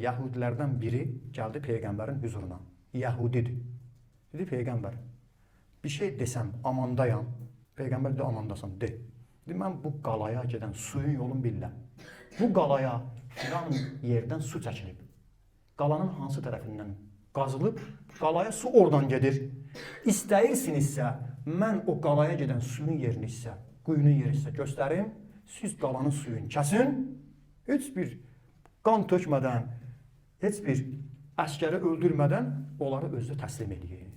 Yahudilərdən biri gəldi Peyğəmbərin huzuruna. Yahudidir. Dedi, Peyğəmbər, bir şey desəm, amandayam. Peyğəmbər dedi, amandasan, de. Dedi, mən bu qalaya gedən suyun yolunu bilirəm. Bu qalaya filan yerdən su çəkilib. Qalanın hansı tərəfindən qazılıb, qalaya su oradan gedir. İstəyirsinizsə, mən o qalaya gedən suyun yerini isə, quyunun yeri isə göstərim. Siz qalanın suyunu kəsin, heç bir qan tökmədən, heç bir əskəri öldürmədən onları özünə təslim edin.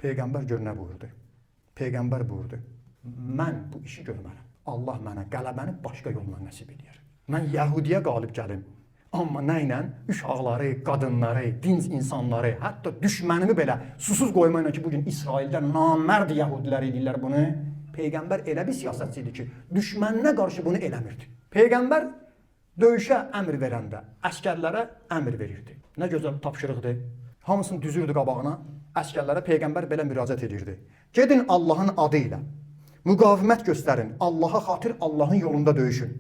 Peyğəmbər gör nə buyurdu? Peyğəmbər buyurdu, mən bu işi görmərəm. Allah mənə qələbəni başqa yolla nəsib edir. Mən Yahudiyə qalib gəlim. Amma nə ilə? Uşaqları, qadınları, dinc insanları, hətta düşmənimi belə susuz qoymayla ki, bugün İsraildə namərd Yahudilər edirlər bunu. Peyğəmbər elə bir siyasətçi idi ki, düşməninə qarşı bunu eləmirdi. Peyğəmbər döyüşə əmr verəndə əskərlərə əmr verirdi. Nə gözəl tapşırıqdır. Hamısını düzürdü qabağına. Əskərlərə Peyğəmbər belə müraciət edirdi. Gedin Allahın adı ilə. Müqavimət göstərin. Allaha xatir Allahın yolunda döyüşün.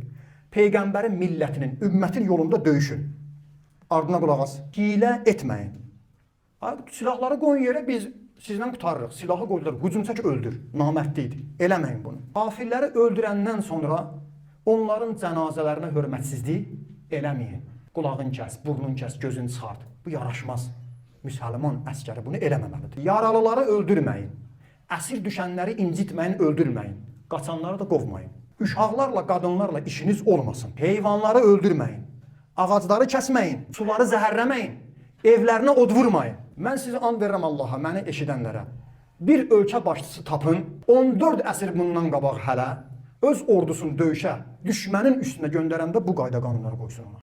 Peyğəmbərin millətinin, ümmətin yolunda döyüşün. Ardına qulaq as. Hilə etməyin. Silahları qoyun yerə, biz sizdən qutarırıq. Silahı qoydular, hücum çək öldür. Namərdli idi. Eləməyin bunu. Kafirləri öldürəndən sonra onların cənazələrinə hörmətsizlik eləməyin. Qulağın kəs, burnun kəs, gözün çıxart. Bu yaraşmaz. Müsəlman əskəri bunu eləməməlidir. Yaralıları öldürməyin. Əsir düşənləri incitməyin, öldürməyin. Qaçanları da qovmayın. Uşaqlarla, qadınlarla işiniz olmasın. Heyvanları öldürməyin. Ağacları kəsməyin. Suları zəhərləməyin. Evlərinə od vurmayın. Mən sizi and verirəm Allaha, məni eşidənlərə. Bir ölkə başçısı tapın, 14 əsr bundan qabaq hələ öz ordusunu döyüşə, düşmənin üstünə göndərəndə bu qayda qanunları qoysun ona.